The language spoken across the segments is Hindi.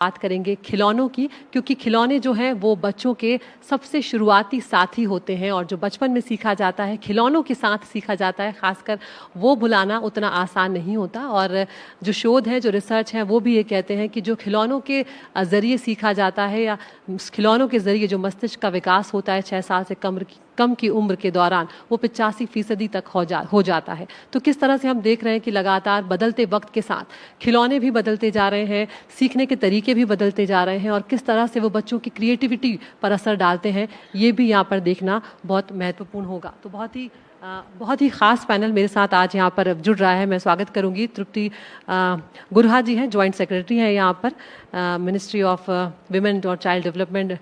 बात करेंगे खिलौनों की, क्योंकि खिलौने जो हैं वो बच्चों के सबसे शुरुआती साथी होते हैं और जो बचपन में सीखा जाता है खिलौनों के साथ सीखा जाता है, खासकर वो भुलाना उतना आसान नहीं होता। और जो शोध है, जो रिसर्च है, वो भी ये कहते हैं कि जो खिलौनों के ज़रिए सीखा जाता है या खिलौनों के ज़रिए जो मस्तिष्क का विकास होता है 6 साल से कम की उम्र के दौरान, वो 85% तक हो जाता है। तो किस तरह से हम देख रहे हैं कि लगातार बदलते वक्त के साथ खिलौने भी बदलते जा रहे हैं, सीखने के तरीके भी बदलते जा रहे हैं और किस तरह से वो बच्चों की क्रिएटिविटी पर असर डालते हैं, ये भी यहाँ पर देखना बहुत महत्वपूर्ण होगा। तो बहुत ही ख़ास पैनल मेरे साथ आज यहाँ पर जुड़ रहा है। मैं स्वागत करूँगी तृप्ति गुरहा जी हैं, जॉइंट सेक्रेटरी हैं यहाँ पर मिनिस्ट्री ऑफ विमेन और चाइल्ड डेवलपमेंट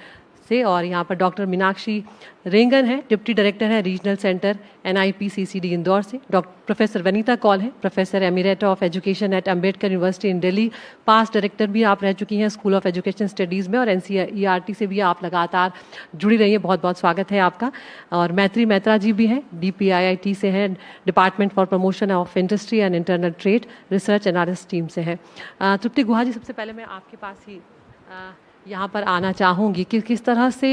से, और यहाँ पर डॉक्टर मीनाक्षी रेंगन है, डिप्टी डायरेक्टर है रीजनल सेंटर NIPCCD इंदौर से। प्रोफेसर वनीता कौल है, professor emerita of education at Ambedkar university in Delhi. Past director भी आप रह चुकी हैं स्कूल ऑफ एजुकेशन स्टडीज़ में और NCERT से भी आप लगातार जुड़ी रही हैं। बहुत बहुत स्वागत है आपका। और मैत्री मैत्रा जी भी हैं, DPIIT से हैं, department for promotion of industry and internal trade research analyst team से हैं। तृप्ति गुहा जी, सबसे पहले मैं आपके पास ही यहाँ पर आना चाहूँगी कि किस तरह से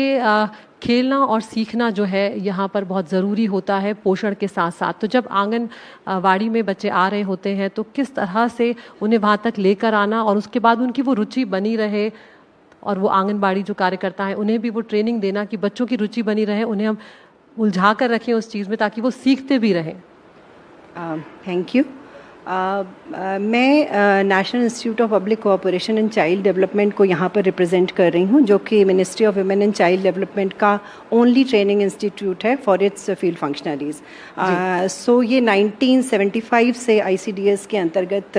खेलना और सीखना जो है यहाँ पर बहुत ज़रूरी होता है पोषण के साथ साथ। तो जब आंगनवाड़ी में बच्चे आ रहे होते हैं तो किस तरह से उन्हें वहाँ तक लेकर आना और उसके बाद उनकी वो रुचि बनी रहे, और वो आंगनबाड़ी जो कार्यकर्ता हैं उन्हें भी वो ट्रेनिंग देना कि बच्चों की रुचि बनी रहे, उन्हें हम उलझा कर रखें उस चीज़ में ताकि वो सीखते भी रहें। Thank you. मैं national institute of public cooperation and child development को यहाँ पर रिप्रेजेंट कर रही हूँ, जो कि ministry of women and child development का ओनली ट्रेनिंग इंस्टीट्यूट है for its field functionaries. So ये 1975 से ICDS के अंतर्गत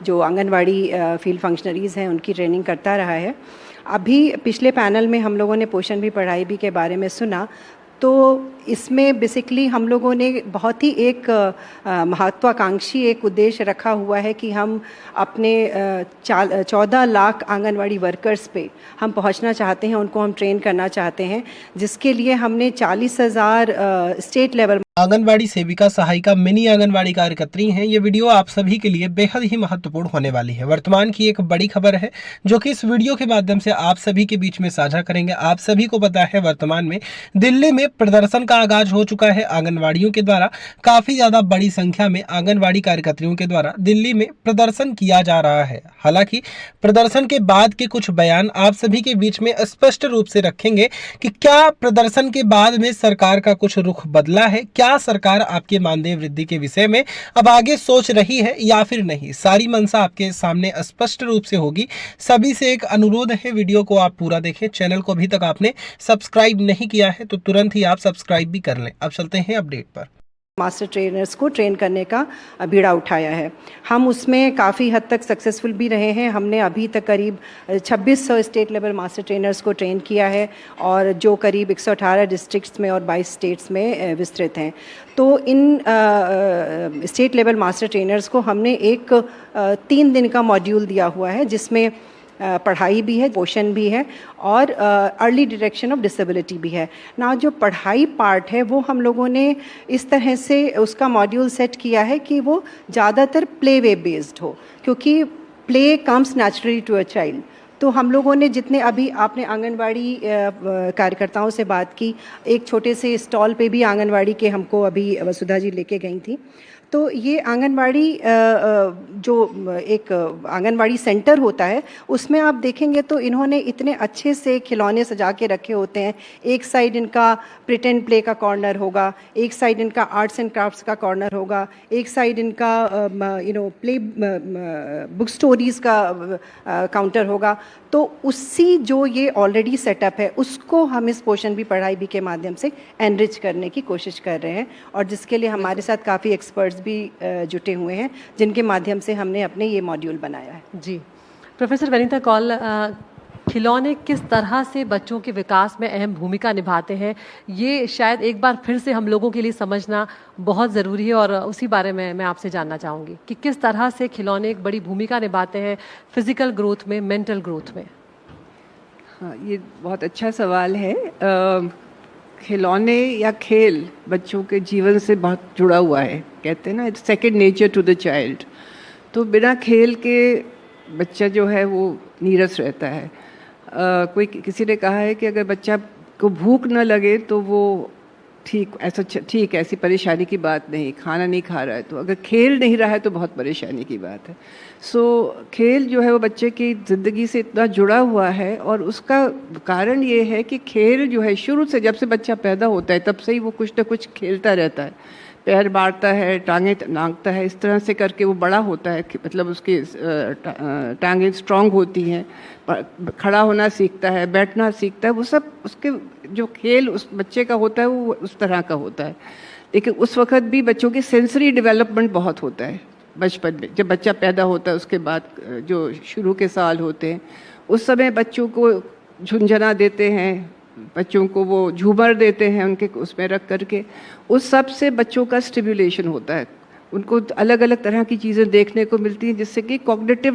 जो आंगनवाड़ी फील्ड फंक्शनरीज हैं उनकी ट्रेनिंग करता रहा है। अभी पिछले पैनल में हम लोगों ने पोषण भी पढ़ाई भी के बारे में सुना, तो इसमें बेसिकली हम लोगों ने बहुत ही एक महत्वाकांक्षी एक उद्देश्य रखा हुआ है कि हम अपने 14 लाख आंगनवाड़ी वर्कर्स पे हम पहुंचना चाहते हैं, उनको हम ट्रेन करना चाहते हैं, जिसके लिए हमने 40,000 स्टेट लेवल आंगनवाड़ी सेविका सहायिका मिनी आंगनवाड़ी कार्यकर्त्री हैं। ये वीडियो आप सभी के लिए बेहद ही महत्वपूर्ण होने वाली है। वर्तमान की एक बड़ी खबर है जो कि इस वीडियो के माध्यम से आप सभी के बीच में साझा करेंगे। आप सभी को पता है वर्तमान में दिल्ली में प्रदर्शन का आगाज हो चुका है आंगनवाड़ियों के द्वारा। काफी ज्यादा बड़ी संख्या में आंगनवाड़ी कार्यकर्तियों के द्वारा दिल्ली में प्रदर्शन किया जा रहा है। हालांकि प्रदर्शन के बाद के कुछ बयान आप सभी के बीच में स्पष्ट रूप से रखेंगे कि क्या प्रदर्शन के बाद में सरकार का कुछ रुख बदला है, क्या सरकार आपके मानदेय वृद्धि के विषय में अब आगे सोच रही है या फिर नहीं। सारी मंशा आपके सामने स्पष्ट रूप से होगी। सभी से एक अनुरोध है, वीडियो को आप पूरा देखें। चैनल को अभी तक आपने सब्सक्राइब नहीं किया है तो तुरंत ही आप सब्सक्राइब भी कर लें। अब चलते हैं अपडेट पर। मास्टर ट्रेनर्स को ट्रेन करने का बीड़ा उठाया है। हम उसमें काफ़ी हद तक सक्सेसफुल भी रहे हैं। हमने अभी तक करीब 2600 स्टेट लेवल मास्टर ट्रेनर्स को ट्रेन किया है और जो करीब 118 डिस्ट्रिक्ट्स में और 22 स्टेट्स में विस्तृत हैं। तो इन स्टेट लेवल मास्टर ट्रेनर्स को हमने एक 3 दिन का मॉड्यूल दिया हुआ है, जिसमें पढ़ाई भी है, पोषण भी है और अर्ली डिटेक्शन ऑफ डिसेबिलिटी भी है ना। जो पढ़ाई पार्ट है वो हम लोगों ने इस तरह से उसका मॉड्यूल सेट किया है कि वो ज़्यादातर प्ले वे बेस्ड हो, क्योंकि play comes naturally to a child. तो हम लोगों ने जितने अभी आपने आंगनवाड़ी कार्यकर्ताओं से बात की, एक छोटे से स्टॉल पे भी आंगनवाड़ी के हमको अभी वसुधा जी लेके गई थी। तो ये आंगनवाड़ी जो एक आंगनवाड़ी सेंटर होता है उसमें आप देखेंगे तो इन्होंने इतने अच्छे से खिलौने सजा के रखे होते हैं। एक साइड इनका प्रिटेंड प्ले का कॉर्नर होगा, एक साइड इनका आर्ट्स एंड क्राफ्ट्स का कॉर्नर होगा, एक साइड इनका प्ले बुक स्टोरीज़ का काउंटर होगा। तो उससी जो ये ऑलरेडी सेटअप है उसको हम इस पोषण भी पढ़ाई भी के माध्यम से एनरिच करने की कोशिश कर रहे हैं, और जिसके लिए हमारे साथ काफ़ी एक्सपर्ट्स भी जुटे हुए हैं, जिनके माध्यम से हमने अपने ये मॉड्यूल बनाया है। जी, प्रोफेसर वनीता कौल, खिलौने किस तरह से बच्चों के विकास में अहम भूमिका निभाते हैं, ये शायद एक बार फिर से हम लोगों के लिए समझना बहुत ज़रूरी है, और उसी बारे में मैं आपसे जानना चाहूँगी कि किस तरह से खिलौने एक बड़ी भूमिका निभाते हैं फिज़िकल ग्रोथ में, मेंटल ग्रोथ में। हाँ, ये बहुत अच्छा सवाल है। खिलौने या खेल बच्चों के जीवन से बहुत जुड़ा हुआ है। कहते हैं ना, it's second nature to the child. तो बिना खेल के बच्चा जो है वो नीरस रहता है। किसी ने कहा है कि अगर बच्चा को भूख न लगे तो वो ठीक ऐसी परेशानी की बात नहीं, खाना नहीं खा रहा है तो, अगर खेल नहीं रहा है तो बहुत परेशानी की बात है। खेल जो है वो बच्चे की ज़िंदगी से इतना जुड़ा हुआ है, और उसका कारण ये है कि खेल जो है शुरू से, जब से बच्चा पैदा होता है तब से ही वो कुछ ना कुछ खेलता रहता है, पैर मारता है, टांगें नांगता है, इस तरह से करके वो बड़ा होता है, मतलब उसकी टांगें स्ट्रांग होती हैं, खड़ा होना सीखता है, बैठना सीखता है, वो सब उसके जो खेल उस बच्चे का होता है वो उस तरह का होता है। लेकिन उस वक्त भी बच्चों की सेंसरी डेवलपमेंट बहुत होता है बचपन में, जब बच्चा पैदा होता है उसके बाद जो शुरू के साल होते हैं उस समय बच्चों को झुंझुना देते हैं, बच्चों को वो झूमर देते हैं उनके उसमें रख करके, उस सब से बच्चों का स्टिमुलेशन होता है, उनको अलग अलग तरह की चीज़ें देखने को मिलती हैं जिससे कि कॉग्निटिव